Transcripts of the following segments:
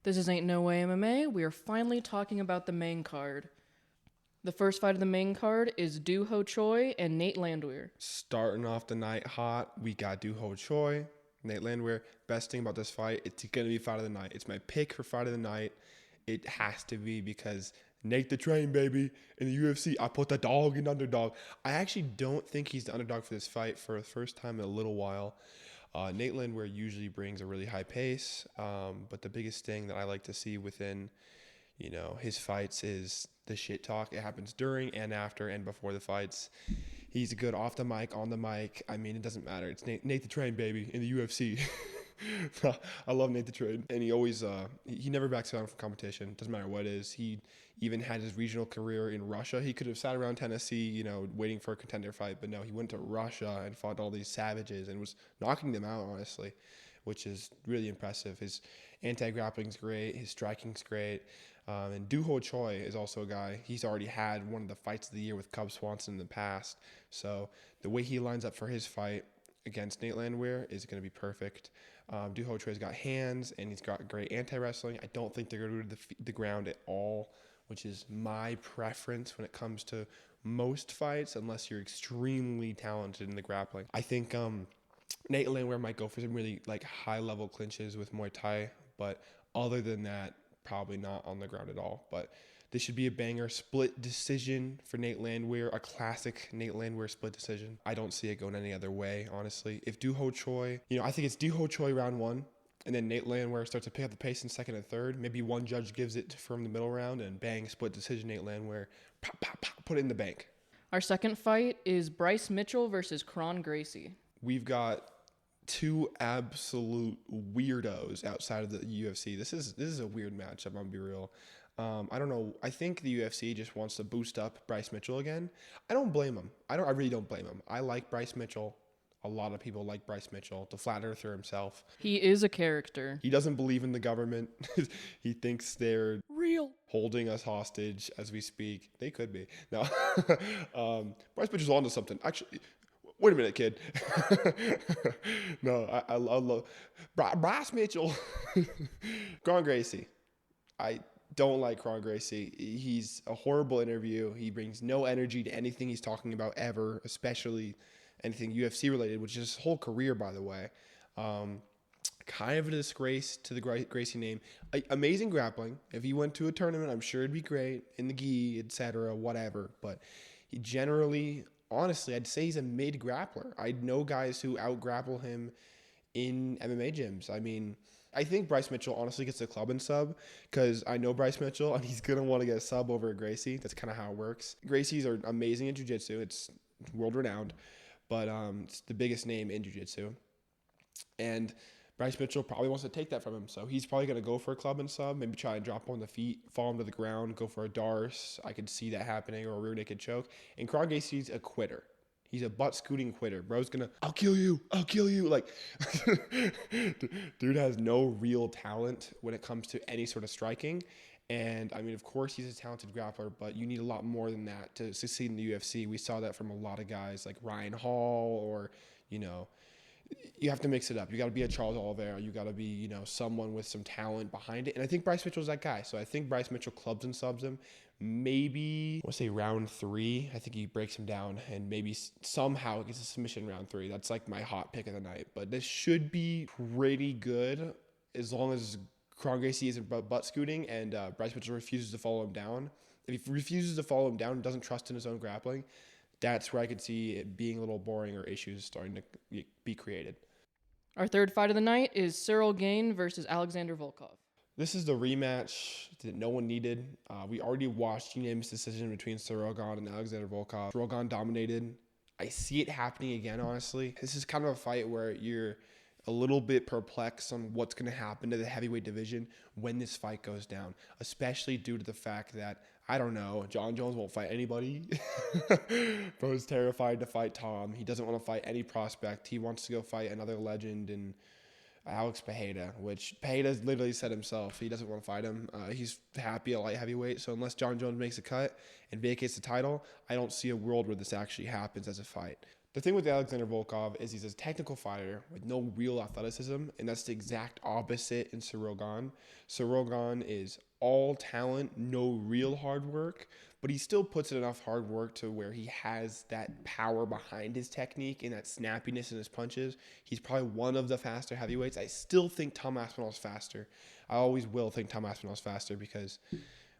This is Ain't No Way MMA. We are finally talking about the main card. The first fight of the main card is Do Ho Choi and Nate Landwehr. Starting off the night hot, we got Do Ho Choi, Nate Landwehr. Best thing about this fight, it's going to be fight of the night. It's my pick for fight of the night. It has to be because Nate the Train, baby, in the UFC. I put the dog in underdog. I actually don't think he's the underdog for this fight for the first time in a little while. Nate Landwehr usually brings a really high pace, but the biggest thing that I like to see within, his fights is the shit talk. It happens during and after and before the fights. He's good off the mic, on the mic. I mean, it doesn't matter. It's Nate the Train, baby, in the UFC. I love Nate the Train. And he always, he never backs down from competition. Doesn't matter what it is. He even had his regional career in Russia. He could have sat around Tennessee, waiting for a contender fight. But no, he went to Russia and fought all these savages and was knocking them out, honestly, which is really impressive. His anti-grappling's great. His striking's great. And Do Ho Choi is also a guy. He's already had one of the fights of the year with Cub Swanson in the past. So the way he lines up for his fight against Nate Landwehr is going to be perfect. Do Ho Choi's got hands, and he's got great anti-wrestling. I don't think they're going to go to the ground at all, which is my preference when it comes to most fights, unless you're extremely talented in the grappling. I think Nate Landwehr might go for some really high-level clinches with Muay Thai, but other than that, probably not on the ground at all. But this should be a banger. Split decision for Nate Landwehr, a classic Nate Landwehr split decision. I don't see it going any other way, honestly. If Do Ho Choi, I think it's Do Ho Choi round one, and then Nate Landwehr starts to pick up the pace in second and third. Maybe one judge gives it from the middle round, and bang, split decision, Nate Landwehr. Pop, pop, pop, put it in the bank. Our second fight is Bryce Mitchell versus Kron Gracie. We've got two absolute weirdos outside of the UFC. This is a weird matchup, I'm gonna be real. I don't know. I think the UFC just wants to boost up Bryce Mitchell again. I don't blame him. I really don't blame him. I like Bryce Mitchell. A lot of people like Bryce Mitchell, the flat earther himself. He is a character. He doesn't believe in the government. He thinks they're real, holding us hostage as we speak. They could be. No. Bryce Mitchell's onto something. Actually, wait a minute, kid. No, I love Bryce Mitchell. Kron Gracie. I don't like Kron Gracie. He's a horrible interview. He brings no energy to anything he's talking about ever, especially anything UFC related, which is his whole career, by the way. Kind of a disgrace to the Gracie name. Amazing grappling. If he went to a tournament, I'm sure it'd be great in the gi, etc., whatever. But he generally, honestly, I'd say he's a mid grappler. I know guys who out grapple him in MMA gyms. I mean, I think Bryce Mitchell honestly gets a club and sub because I know Bryce Mitchell and he's going to want to get a sub over at Gracie. That's kind of how it works. Gracies are amazing in jiu-jitsu. It's world renowned, but it's the biggest name in jiu-jitsu. And Bryce Mitchell probably wants to take that from him. So he's probably going to go for a club and sub, maybe try and drop him on the feet, fall him to the ground, go for a Darce. I could see that happening, or a rear naked choke. And Kron Gracie's a quitter. He's a butt-scooting quitter. Bro's gonna, I'll kill you. Like, dude has no real talent when it comes to any sort of striking. And, I mean, of course, he's a talented grappler, but you need a lot more than that to succeed in the UFC. We saw that from a lot of guys like Ryan Hall or, you have to mix it up. You got to be a Charles Oliveira. You got to be, someone with some talent behind it. And I think Bryce Mitchell's that guy. So I think Bryce Mitchell clubs and subs him. Maybe, I want to say round 3. I think he breaks him down and maybe somehow gets a submission round 3. That's like my hot pick of the night. But this should be pretty good as long as Kron Gracie isn't butt scooting and Bryce Mitchell refuses to follow him down. If he refuses to follow him down and doesn't trust in his own grappling, that's where I could see it being a little boring or issues starting to be created. Our third fight of the night is Cyril Gane versus Alexander Volkov. This is the rematch that no one needed. We already watched unanimous decision between Cyril Gane and Alexander Volkov. Cyril Gane dominated. I see it happening again, honestly. This is kind of a fight where you're a little bit perplexed on what's going to happen to the heavyweight division when this fight goes down, especially due to the fact that, I don't know, John Jones won't fight anybody. Bro's terrified to fight Tom. He doesn't want to fight any prospect. He wants to go fight another legend and Alex Pereira, which Pereira's literally said himself he doesn't want to fight him. He's happy at light heavyweight, so unless John Jones makes a cut and vacates the title, I don't see a world where this actually happens as a fight. The thing with Alexander Volkov is he's a technical fighter with no real athleticism, and that's the exact opposite in Ciryl Gane. Ciryl Gane is all talent, no real hard work, but he still puts in enough hard work to where he has that power behind his technique and that snappiness in his punches. He's probably one of the faster heavyweights. I still think Tom Aspinall is faster. I always will think Tom Aspinall is faster because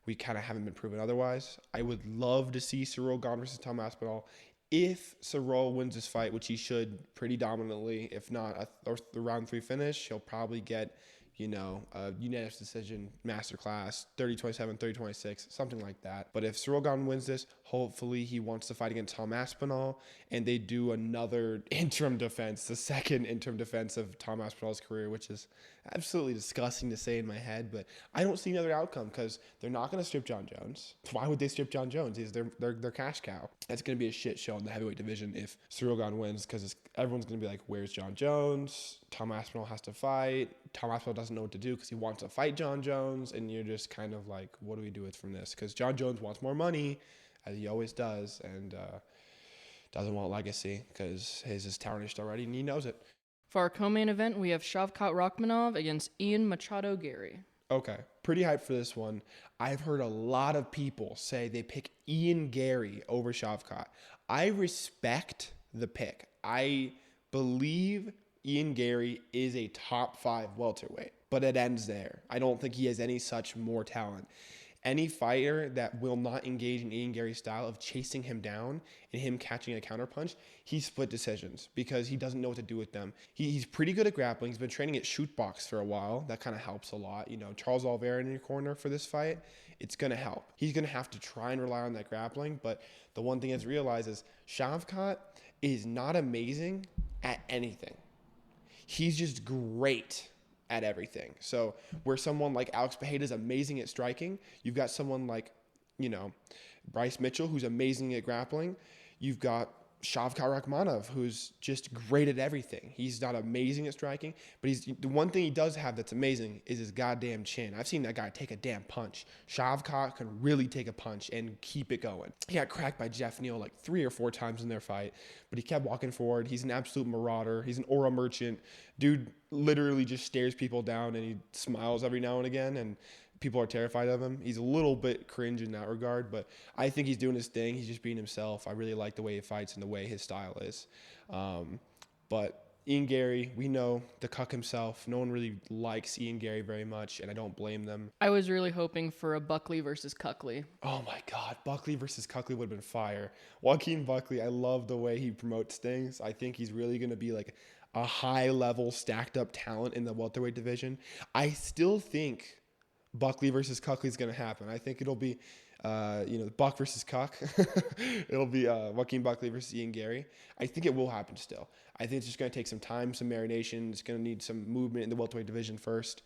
we kind of haven't been proven otherwise. I would love to see Ciryl Gane versus Tom Aspinall. If Ciryl wins this fight, which he should pretty dominantly, if not a round 3 finish, he'll probably get, a unanimous decision masterclass, 30-27, 30-26, something like that. But if Ciryl Gane wins this, hopefully he wants to fight against Tom Aspinall, and they do another interim defense, the second interim defense of Tom Aspinall's career, which is absolutely disgusting to say in my head, but I don't see another outcome because they're not going to strip John Jones. Why would they strip John Jones? He's their cash cow. That's going to be a shit show in the heavyweight division if Ciryl Gane wins because everyone's going to be like, where's John Jones? Tom Aspinall has to fight. Tom Aspinall doesn't know what to do because he wants to fight John Jones, and you're just kind of like, what do we do with from this? Because John Jones wants more money, as he always does, and doesn't want legacy because his is tarnished already, and he knows it. For our co-main event, we have Shavkat Rakhmonov against Ian Machado Gary. Okay, pretty hyped for this one. I've heard a lot of people say they pick Ian Gary over Shavkat. I respect the pick. I believe Ian Gary is a top 5 welterweight, but it ends there. I don't think he has any such more talent. Any fighter that will not engage in Ian Gary's style of chasing him down and him catching a counterpunch, he split decisions because he doesn't know what to do with them. He's pretty good at grappling. He's been training at shoot box for a while. That kind of helps a lot. Charles Oliveira in your corner for this fight, it's going to help. He's going to have to try and rely on that grappling, but the one thing is realize is Shavkat is not amazing at anything. He's just great at everything. So where someone like Alex Pereira is amazing at striking, you've got someone like, Bryce Mitchell, who's amazing at grappling. You've got Shavkat Rakhmonov, who's just great at everything. He's not amazing at striking, but the one thing he does have that's amazing is his goddamn chin. I've seen that guy take a damn punch. Shavkat can really take a punch and keep it going. He got cracked by Jeff Neal like 3 or 4 times in their fight, but he kept walking forward. He's an absolute marauder. He's an aura merchant. Dude literally just stares people down and he smiles every now and again, and people are terrified of him. He's a little bit cringe in that regard, but I think he's doing his thing. He's just being himself. I really like the way he fights and the way his style is. But Ian Gary, we know the cuck himself. No one really likes Ian Gary very much, and I don't blame them. I was really hoping for a Buckley versus Cuckley. Oh my God, Buckley versus Cuckley would have been fire. Joaquin Buckley, I love the way he promotes things. I think he's really going to be like a high-level, stacked-up talent in the welterweight division. I still think Buckley versus Cuckley is going to happen. I think it'll be, Buck versus Cuck. It'll be Joaquin Buckley versus Ian Gary. I think it will happen still. I think it's just going to take some time, some marination. It's going to need some movement in the welterweight division first.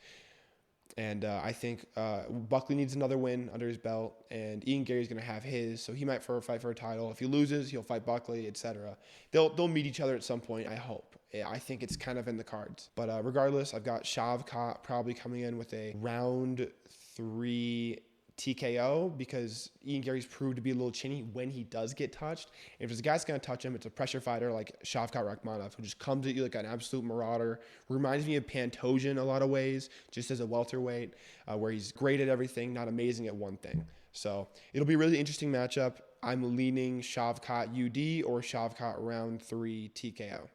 And I think Buckley needs another win under his belt, and Ian Gary's going to have his, so he might fight for a title. If he loses, he'll fight Buckley, etc. They'll meet each other at some point, I hope. I think it's kind of in the cards. But regardless, I've got Shavkat probably coming in with a round 3 TKO because Ian Gary's proved to be a little chinny when he does get touched. If there's a guy's going to touch him, it's a pressure fighter like Shavkat Rakhmonov, who just comes at you like an absolute marauder. Reminds me of Pantoja in a lot of ways, just as a welterweight, where he's great at everything, not amazing at one thing. So it'll be a really interesting matchup. I'm leaning Shavkat UD or Shavkat round 3 TKO.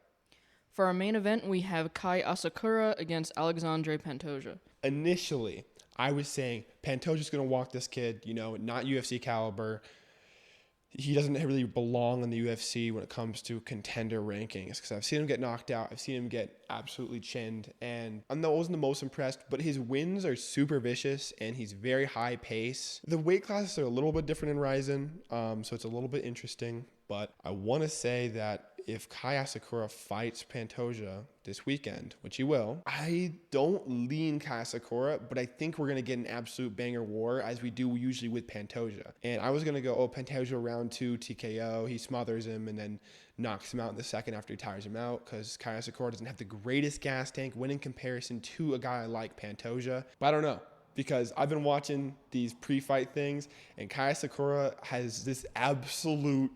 For our main event, we have Kai Asakura against Alexandre Pantoja. Initially, I was saying Pantoja's going to walk this kid, not UFC caliber. He doesn't really belong in the UFC when it comes to contender rankings because I've seen him get knocked out. I've seen him get absolutely chinned, and I wasn't the most impressed, but his wins are super vicious and he's very high pace. The weight classes are a little bit different in Ryzen, so it's a little bit interesting, but I want to say that if Kai Asakura fights Pantoja this weekend, which he will, I don't lean Kai Asakura, but I think we're going to get an absolute banger war as we do usually with Pantoja. And I was going to go, Pantoja round 2 TKO. He smothers him and then knocks him out in the second after he tires him out because Kai Asakura doesn't have the greatest gas tank when in comparison to a guy like Pantoja. But I don't know, because I've been watching these pre-fight things and Kai Asakura has this absolute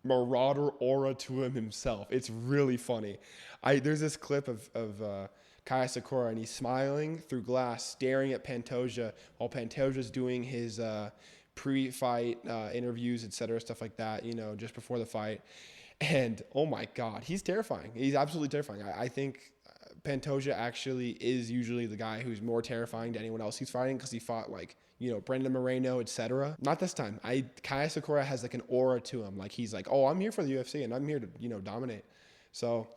marauder aura to him himself. It's really funny. There's this clip of Kaya Sakura, and he's smiling through glass, staring at Pantoja while Pantoja's doing his pre-fight interviews, etc., stuff like that. Just before the fight. And oh my God, he's terrifying. He's absolutely terrifying. I think Pantoja actually is usually the guy who's more terrifying to anyone else he's fighting, because he fought Brendan Moreno, etc. Not this time. Kaya Sakura has like an aura to him. Like he's like, oh, I'm here for the UFC and I'm here to dominate. So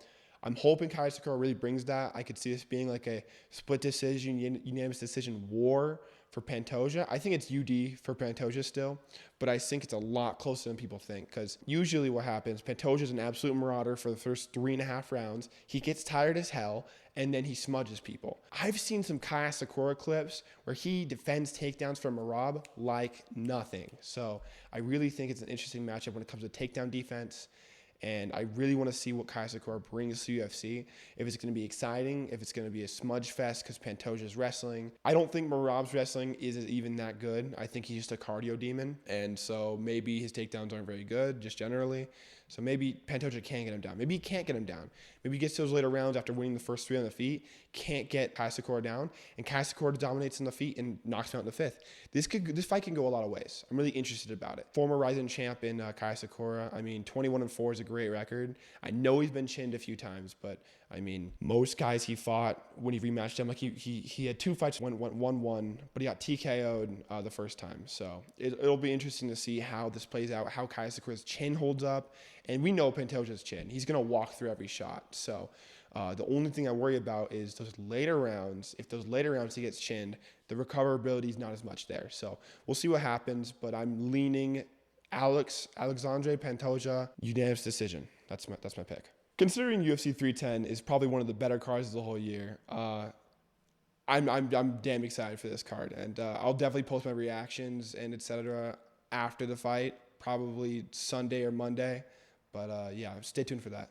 I'm hoping Kaya Sakura really brings that. I could see this being like a split decision, unanimous decision war for Pantoja. I think it's UD for Pantoja still, but I think it's a lot closer than people think, because usually what happens, Pantoja's an absolute marauder for the first 3.5 rounds. He gets tired as hell, and then he smudges people. I've seen some Kaya Sakura clips where he defends takedowns from Merab like nothing. So I really think it's an interesting matchup when it comes to takedown defense. And I really want to see what Kaya Sakura brings to UFC. If it's going to be exciting, if it's going to be a smudge fest because Pantoja's wrestling. I don't think Merab's wrestling is even that good. I think he's just a cardio demon. And so maybe his takedowns aren't very good, just generally. So maybe Pantoja can't get him down. Maybe he can't get him down. Maybe he gets to those later rounds after winning the first 3 on the feet, can't get Kaya Sakura down, and Kaya Sakura dominates in the feet and knocks him out in the 5th. This fight can go a lot of ways. I'm really interested about it. Former Ryzen champ in Kaya Sakura. 21-4 is a great record. I know he's been chinned a few times, but most guys he fought when he rematched him, like he had 2 fights, went 1-1, but he got TKO'd the first time. So it'll be interesting to see how this plays out, how Kaya Sakura's chin holds up. And we know Pantoja's chin. He's going to walk through every shot. So the only thing I worry about is those later rounds. If those later rounds he gets chinned, the recoverability is not as much there. So we'll see what happens, but I'm leaning Alexandre Pantoja, unanimous decision. That's my pick. Considering UFC 310 is probably one of the better cards of the whole year, I'm damn excited for this card, and I'll definitely post my reactions and etc. after the fight, probably Sunday or Monday. But yeah, stay tuned for that.